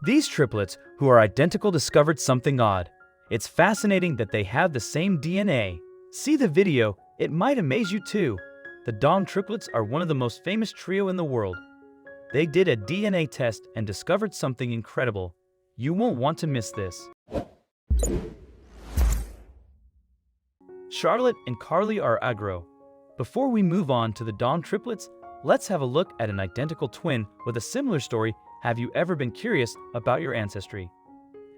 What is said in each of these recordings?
These triplets, who are identical, discovered something odd. It's fascinating that they have the same DNA. See the video, it might amaze you too. The Dawn triplets are one of the most famous trio in the world. They did a DNA test and discovered something incredible. You won't want to miss this. Charlotte and Carly are aggro. Before we move on to the Dawn triplets, let's have a look at an identical twin with a similar story. Have you ever been curious about your ancestry?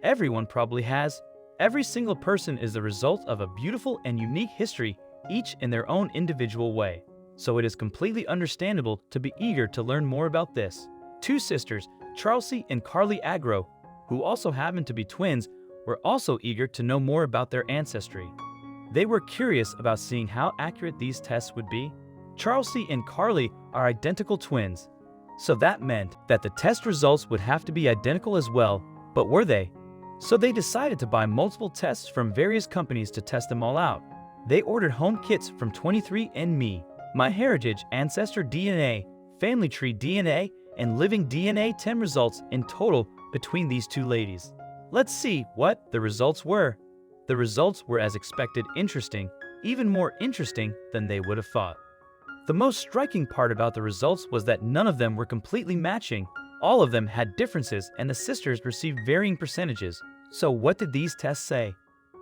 Everyone probably has. Every single person is the result of a beautiful and unique history, each in their own individual way. So it is completely understandable to be eager to learn more about this. Two sisters, Charlie and Carly Agro, who also happen to be twins, were also eager to know more about their ancestry. They were curious about seeing how accurate these tests would be. Charlie and Carly are identical twins, so that meant that the test results would have to be identical as well, but were they? So they decided to buy multiple tests from various companies to test them all out. They ordered home kits from 23andMe, MyHeritage, Ancestor DNA, Family Tree DNA, and Living DNA. 10 results in total between these two ladies. Let's see what the results were. The results were, as expected, interesting, even more interesting than they would have thought. The most striking part about the results was that none of them were completely matching. All of them had differences, and the sisters received varying percentages. So what did these tests say?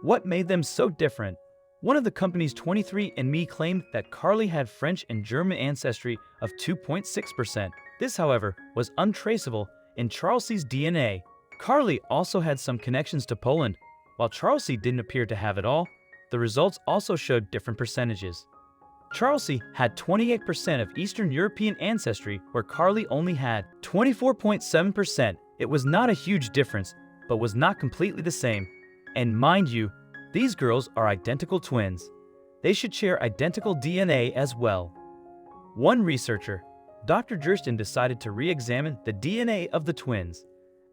What made them so different? One of the companies, 23andMe, claimed that Carly had French and German ancestry of 2.6%. This, however, was untraceable in Charlie's DNA. Carly also had some connections to Poland, while Charlie didn't appear to have it all. The results also showed different percentages. Charlie had 28% of Eastern European ancestry, where Carly only had 24.7%. It was not a huge difference, but was not completely the same. And mind you, these girls are identical twins. They should share identical DNA as well. One researcher, Dr. Jurston, decided to re-examine the DNA of the twins.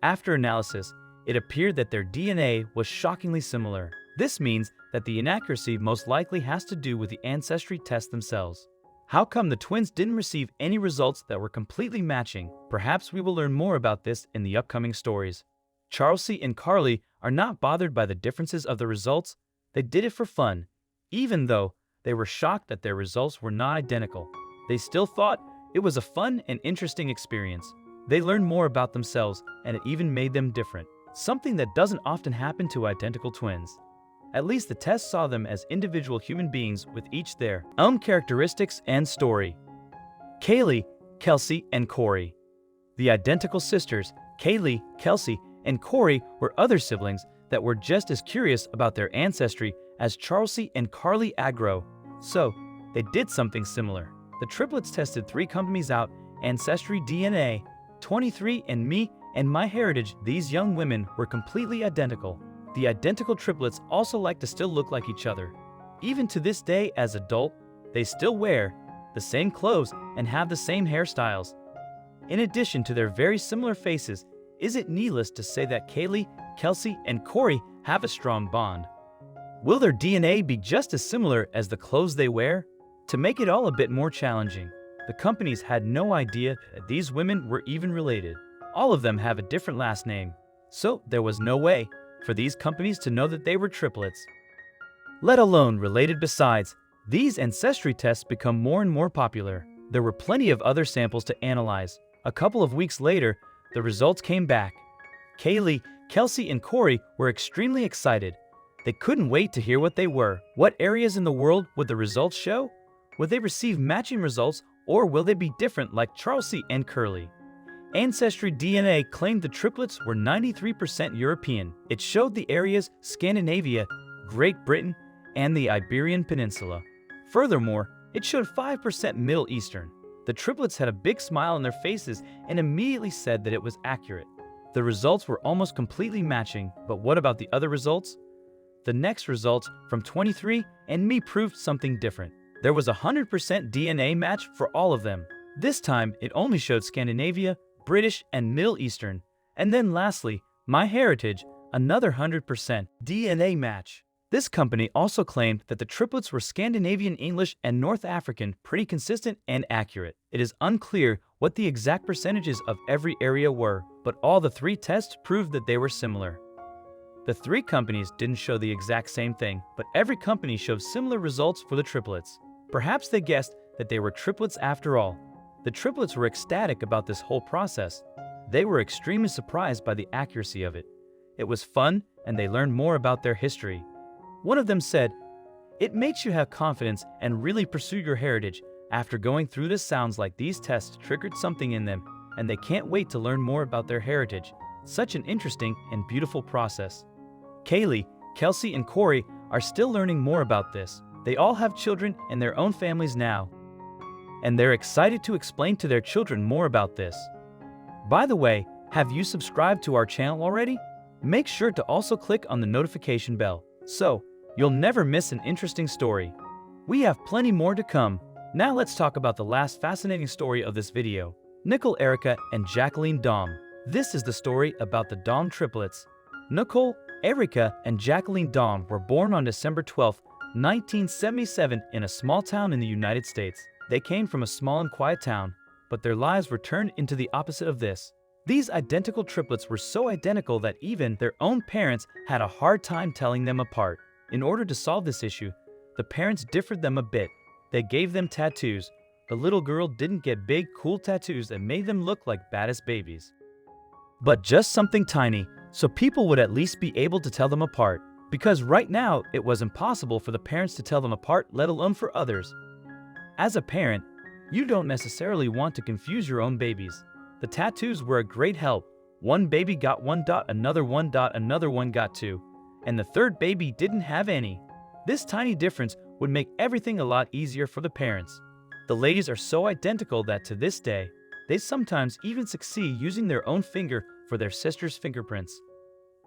After analysis, it appeared that their DNA was shockingly similar. This means that the inaccuracy most likely has to do with the ancestry tests themselves. How come the twins didn't receive any results that were completely matching? Perhaps we will learn more about this in the upcoming stories. Charlie and Carly are not bothered by the differences of the results. They did it for fun. Even though they were shocked that their results were not identical, they still thought it was a fun and interesting experience. They learned more about themselves, and it even made them different. Something that doesn't often happen to identical twins. At least the test saw them as individual human beings with each their own characteristics and story. Kaylee, Kelsey, and Corey. The identical sisters, Kaylee, Kelsey, and Corey, were other siblings that were just as curious about their ancestry as Charlie and Carly Agro. So, they did something similar. The triplets tested 3 companies out: Ancestry DNA, 23andMe, and MyHeritage. These young women were completely identical. The identical triplets also like to still look like each other. Even to this day, as adults, they still wear the same clothes and have the same hairstyles. In addition to their very similar faces, is it needless to say that Kaylee, Kelsey, and Corey have a strong bond? Will their DNA be just as similar as the clothes they wear? To make it all a bit more challenging, the companies had no idea that these women were even related. All of them have a different last name, so there was no way for these companies to know that they were triplets, let alone related. Besides, these ancestry tests become more and more popular. There were plenty of other samples to analyze. A couple of weeks later, the results came back. Kaylee, Kelsey, and Corey were extremely excited. They couldn't wait to hear what they were. What areas in the world would the results show? Would they receive matching results, or will they be different like Charlie and Curly? Ancestry DNA claimed the triplets were 93% European. It showed the areas Scandinavia, Great Britain, and the Iberian Peninsula. Furthermore, it showed 5% Middle Eastern. The triplets had a big smile on their faces and immediately said that it was accurate. The results were almost completely matching, but what about the other results? The next results from 23andMe proved something different. There was a 100% DNA match for all of them. This time, it only showed Scandinavia, British, and Middle Eastern. And then lastly, MyHeritage, another 100% DNA match. This company also claimed that the triplets were Scandinavian, English, and North African, pretty consistent and accurate. It is unclear what the exact percentages of every area were. but all the three tests proved that they were similar. The three companies didn't show the exact same thing, but every company showed similar results for the triplets. Perhaps they guessed that they were triplets after all. The triplets were ecstatic about this whole process. They were extremely surprised by the accuracy of it. It was fun, and they learned more about their history. One of them said, "It makes you have confidence and really pursue your heritage. After going through this, sounds like these tests triggered something in them, and they can't wait to learn more about their heritage. Such an interesting and beautiful process." Kaylee, Kelsey, and Corey are still learning more about this. They all have children and their own families now, and they're excited to explain to their children more about this. By the way, have you subscribed to our channel already? Make sure to also click on the notification bell, so you'll never miss an interesting story. We have plenty more to come. Now let's talk about the last fascinating story of this video. Nicole, Erica, and Jacqueline Dom. This is the story about the Dom triplets. Nicole, Erica, and Jacqueline Dom were born on December 12, 1977 in a small town in the United States. They came from a small and quiet town, but their lives were turned into the opposite of this. These identical triplets were so identical that even their own parents had a hard time telling them apart. In order to solve this issue, the parents differed them a bit. They gave them tattoos. The little girl didn't get big, cool tattoos that made them look like baddest babies, but just something tiny, so people would at least be able to tell them apart. Because right now, it was impossible for the parents to tell them apart, let alone for others. As a parent, you don't necessarily want to confuse your own babies. The tattoos were a great help. One baby got 1 dot, another 1 dot, another one got 2, and the third baby didn't have any. This tiny difference would make everything a lot easier for the parents. The ladies are so identical that to this day, they sometimes even succeed using their own finger for their sister's fingerprints.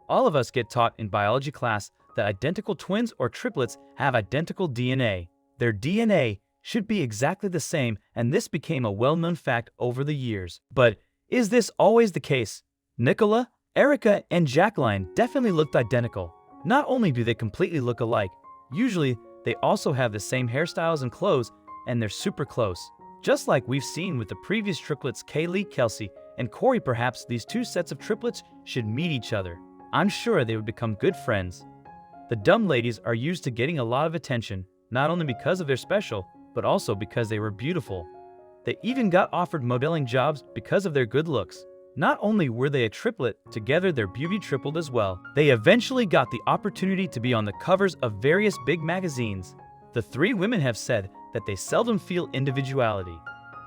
All of us get taught in biology class that identical twins or triplets have identical DNA. Their DNA should be exactly the same, and this became a well-known fact over the years. But is this always the case? Nicola, Erica, and Jacqueline definitely looked identical. Not only do they completely look alike, usually they also have the same hairstyles and clothes, and they're super close. Just like we've seen with the previous triplets Kaylee, Kelsey, and Corey, perhaps these two sets of triplets should meet each other. I'm sure they would become good friends. The dumb ladies are used to getting a lot of attention, not only because of their special, but also because they were beautiful. They even got offered modeling jobs because of their good looks. Not only were they a triplet, together their beauty tripled as well. They eventually got the opportunity to be on the covers of various big magazines. The three women have said that they seldom feel individuality.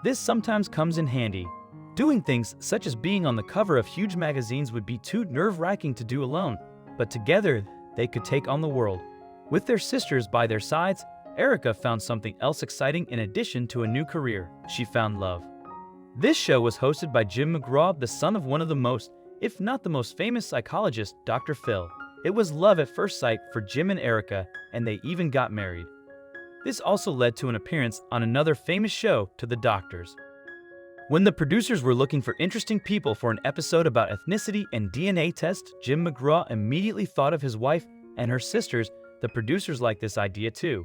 This sometimes comes in handy. Doing things such as being on the cover of huge magazines would be too nerve-wracking to do alone, but together they could take on the world. With their sisters by their sides, Erica found something else exciting in addition to a new career. She found love. This show was hosted by Jim McGraw, the son of one of the most, if not the most famous psychologist, Dr. Phil. It was love at first sight for Jim and Erica, and they even got married. This also led to an appearance on another famous show, To the Doctors. When the producers were looking for interesting people for an episode about ethnicity and DNA tests, Jim McGraw immediately thought of his wife and her sisters. The producers liked this idea too.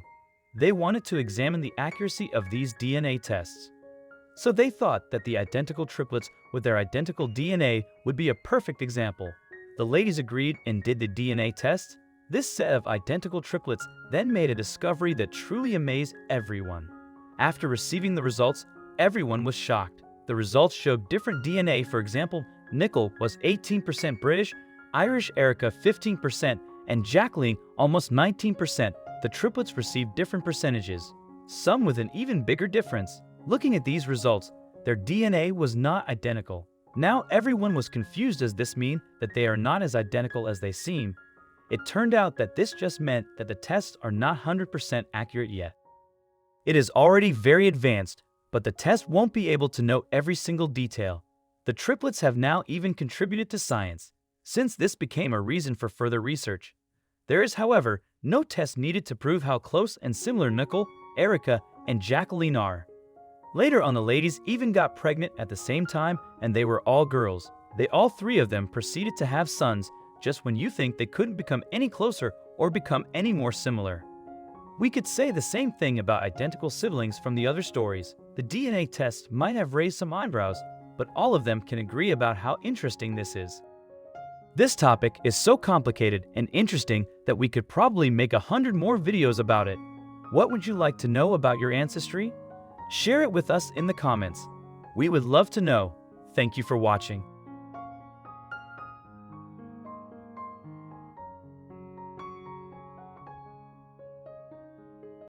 They wanted to examine the accuracy of these DNA tests. So they thought that the identical triplets with their identical DNA would be a perfect example. The ladies agreed and did the DNA test. This set of identical triplets then made a discovery that truly amazed everyone. After receiving the results, everyone was shocked. The results showed different DNA. For example, Nicole was 18% British, Irish, Erica 15%, and Jacqueline almost 19%. The triplets received different percentages, some with an even bigger difference. Looking at these results, their DNA was not identical. Now everyone was confused. Does this mean that they are not as identical as they seem? It turned out that this just meant that the tests are not 100% accurate yet. It is already very advanced, but the test won't be able to know every single detail. The triplets have now even contributed to science, since this became a reason for further research. There is, however, no test needed to prove how close and similar Nicole, Erica, and Jacqueline are. Later on, the ladies even got pregnant at the same time, and they were all girls. All three of them proceeded to have sons, just when you think they couldn't become any closer or become any more similar. We could say the same thing about identical siblings from the other stories. The DNA test might have raised some eyebrows, but all of them can agree about how interesting this is. This topic is so complicated and interesting that we could probably make 100 more videos about it. What would you like to know about your ancestry? Share it with us in the comments. We would love to know. Thank you for watching.